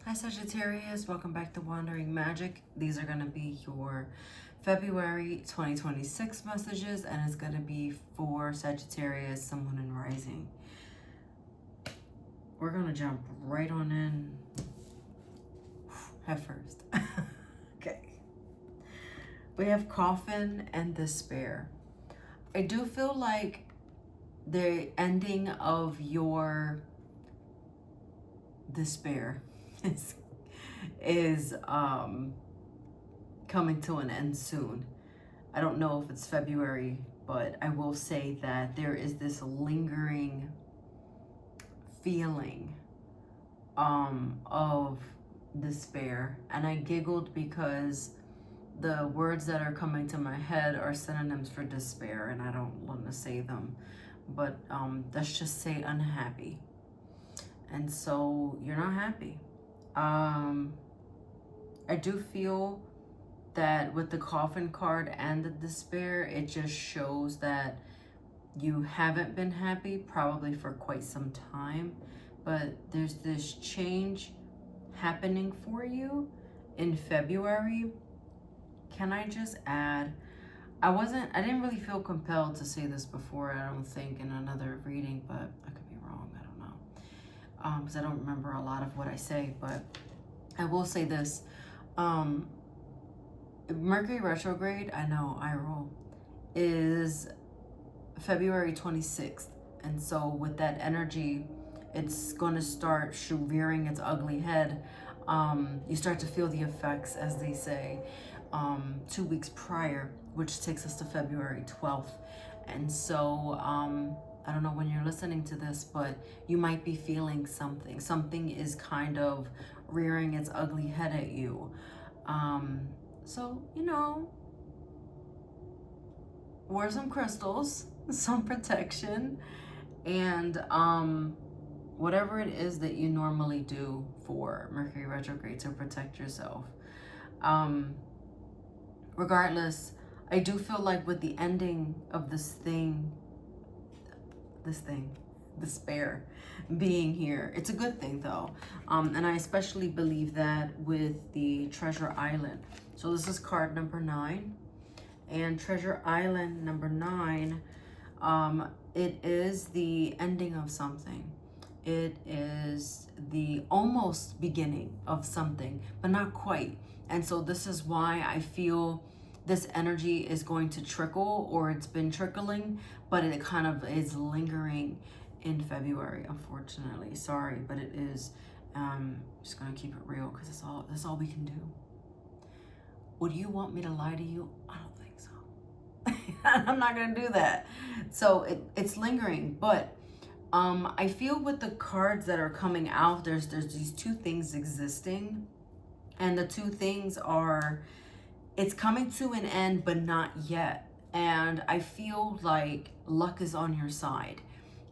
Hi Sagittarius, welcome back to Wandering Magic. These are going to be your February 2026 messages, and it's going to be for Sagittarius, Sun, Moon, and Rising. We're going to jump right on in head first. Okay. We have Coffin and Despair. I do feel like the ending of your despair is coming to an end soon. I don't know if it's February, but I will say that there is this lingering feeling of despair, and I giggled because the words that are coming to my head are synonyms for despair, and I don't want to say them, but let's just say unhappy. And so you're not happy. I do feel that with the Coffin card and the despair, it just shows that you haven't been happy probably for quite some time, but there's this change happening for you in February. Can I just add, I didn't really feel compelled to say this before, I don't think, in another reading, but I could be wrong, I don't know. Because I don't remember a lot of what I say, but I will say this. Mercury retrograde, I know, I roll, is February 26th. And so with that energy, it's going to start rearing its ugly head. You start to feel the effects, as they say, 2 weeks prior, which takes us to February 12th. And so I don't know when you're listening to this, but you might be feeling something. Something is kind of rearing its ugly head at you. So, you know, wear some crystals, some protection, and whatever it is that you normally do for Mercury retrograde to protect yourself. Regardless, I do feel like with the ending of despair being here, it's a good thing though. And I especially believe that with the Treasure Island. So this is card number 9, and Treasure Island number 9, it is the ending of something. It is the almost beginning of something, but not quite. And so this is why I feel this energy is going to trickle, or it's been trickling, but it kind of is lingering in February, unfortunately. Sorry, but it is. Just gonna keep it real because that's all we can do. Would you want me to lie to you? I don't think so. I'm not gonna do that. So it's lingering, but I feel with the cards that are coming out, there's these two things existing, and the two things are, it's coming to an end, but not yet. And I feel like luck is on your side,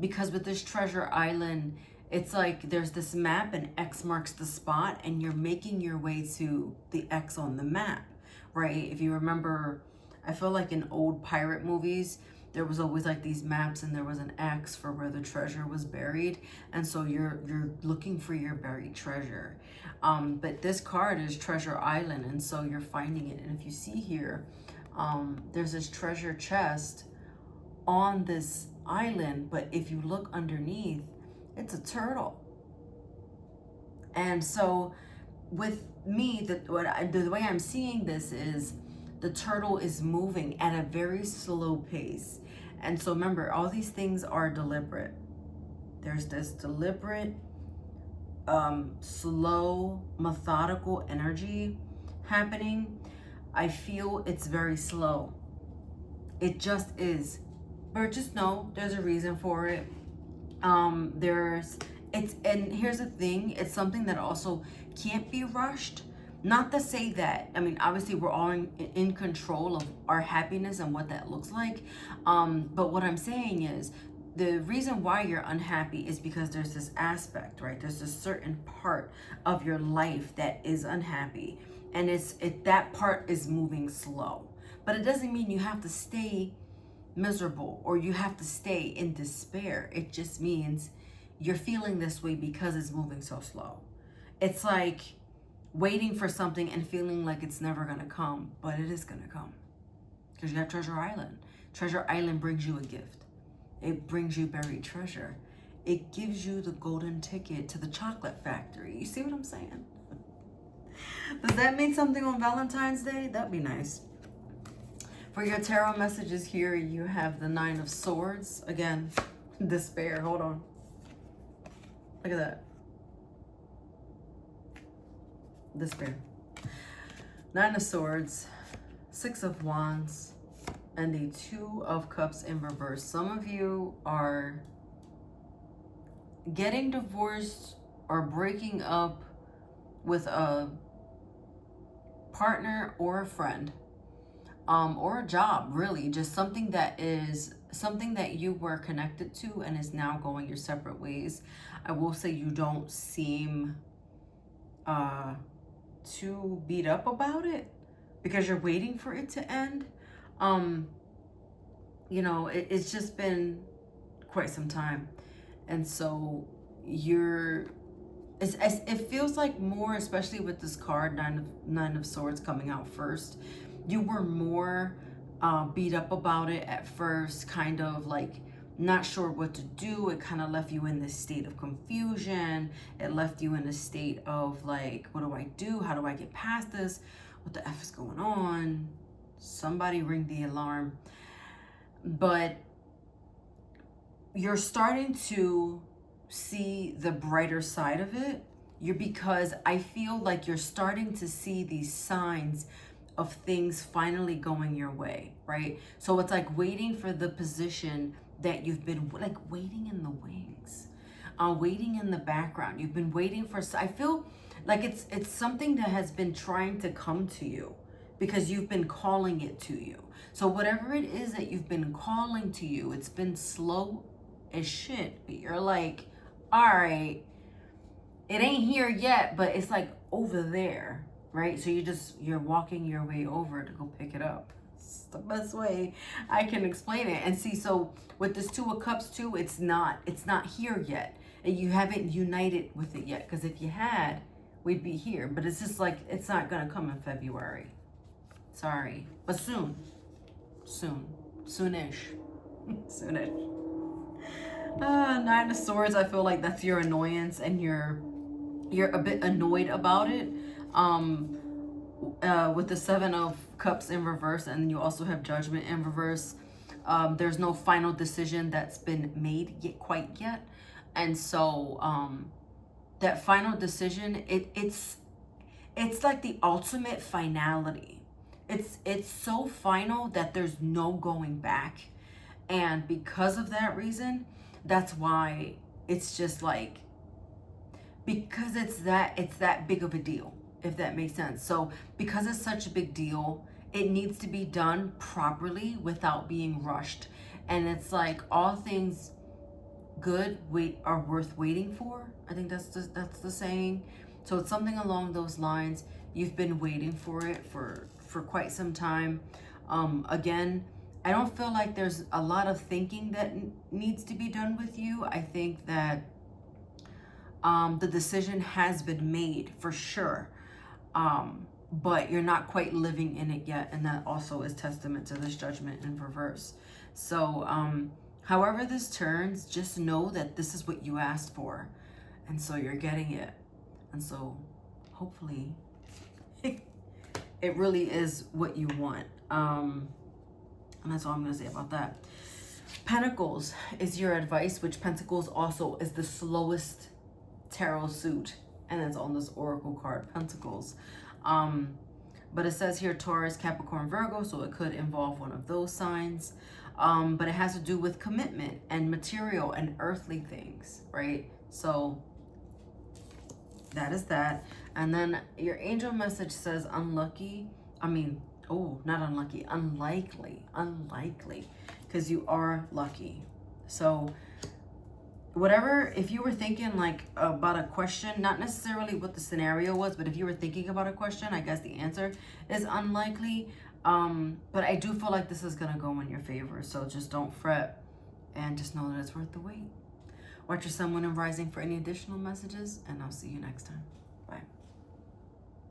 because with this Treasure Island, it's like there's this map and X marks the spot, and you're making your way to the X on the map, right? If you remember, I feel like in old pirate movies, there was always like these maps, and there was an X for where the treasure was buried. And so you're looking for your buried treasure. But this card is Treasure Island, and so you're finding it. And if you see here, there's this treasure chest on this island, but if you look underneath, it's a turtle. And so with me, the way I'm seeing this is the turtle is moving at a very slow pace. And so remember, all these things are deliberate. There's this deliberate, slow, methodical energy happening. I feel it's very slow. It just is. But just know there's a reason for it. And here's the thing, it's something that also can't be rushed. Not to say that, I mean, obviously we're all in control of our happiness and what that looks like. But what I'm saying is, the reason why you're unhappy is because there's this aspect, right? There's a certain part of your life that is unhappy, and that part is moving slow. But it doesn't mean you have to stay miserable or you have to stay in despair. It just means you're feeling this way because it's moving so slow. it's like waiting for something and feeling like it's never going to come, but it is going to come. Because you have Treasure Island. Treasure Island brings you a gift. It brings you buried treasure. It gives you the golden ticket to the chocolate factory. You see what I'm saying? Does that mean something on Valentine's Day? That'd be nice. For your tarot messages here, you have the Nine of Swords. Again, despair. Hold on. Look at that. Despair. Nine of Swords, Six of Wands, and the Two of Cups in reverse. Some of you are getting divorced or breaking up with a partner or a friend, or a job, really. Just something that you were connected to and is now going your separate ways. I will say you don't seem too beat up about it because you're waiting for it to end. You know, it's just been quite some time, and so it feels like more, especially with this card, Nine of Swords coming out first, you were more beat up about it at first, kind of like not sure what to do. It kind of left you in this state of confusion. It left you in a state of like, what do I do? How do I get past this? What the F is going on? Somebody ring the alarm. But you're starting to see the brighter side of it. Because I feel like you're starting to see these signs of things finally going your way, right? So it's like waiting for the position that you've been like waiting in the wings, waiting in the background. You've been waiting for, I feel like it's something that has been trying to come to you because you've been calling it to you. So whatever it is that you've been calling to you, it's been slow as shit, but you're like, all right, it ain't here yet, but it's like over there, right? So you're walking your way over to go pick it up. It's the best way I can explain it. And see, so with this Two of Cups too, it's not here yet. And you haven't united with it yet. Because if you had, we'd be here. But it's just like, it's not going to come in February. Sorry. But soon. Soonish. Soonish. Nine of Swords, I feel like that's your annoyance, and you're a bit annoyed about it. With the Seven of Cups in reverse, and you also have Judgment in reverse. There's no final decision that's been made quite yet. And so that final decision, it's like the ultimate finality. It's so final that there's no going back. And because of that reason, that's why it's just like, because it's that big of a deal, if that makes sense. So because it's such a big deal, it needs to be done properly without being rushed. And it's like, all things good are worth waiting for. I think that's the saying. So it's something along those lines. You've been waiting for it for quite some time. Again, I don't feel like there's a lot of thinking that needs to be done with you. I think that the decision has been made for sure, but you're not quite living in it yet, and that also is testament to this Judgment in reverse. So however this turns, just know that this is what you asked for, and so you're getting it. And so hopefully it really is what you want. And that's all I'm gonna say about that. Pentacles is your advice, which Pentacles also is the slowest tarot suit, and it's on this oracle card, Pentacles. But it says here Taurus, Capricorn, Virgo, so it could involve one of those signs. But it has to do with commitment and material and earthly things, right? So that is that. And then your angel message says unlikely, because you are lucky. So whatever, if you were thinking like about a question, not necessarily what the scenario was, but if you were thinking about a question, I guess the answer is unlikely. But I do feel like this is gonna go in your favor, so just don't fret and just know that it's worth the wait. Watch your Sun, Moon, and Rising for any additional messages, and I'll see you next time.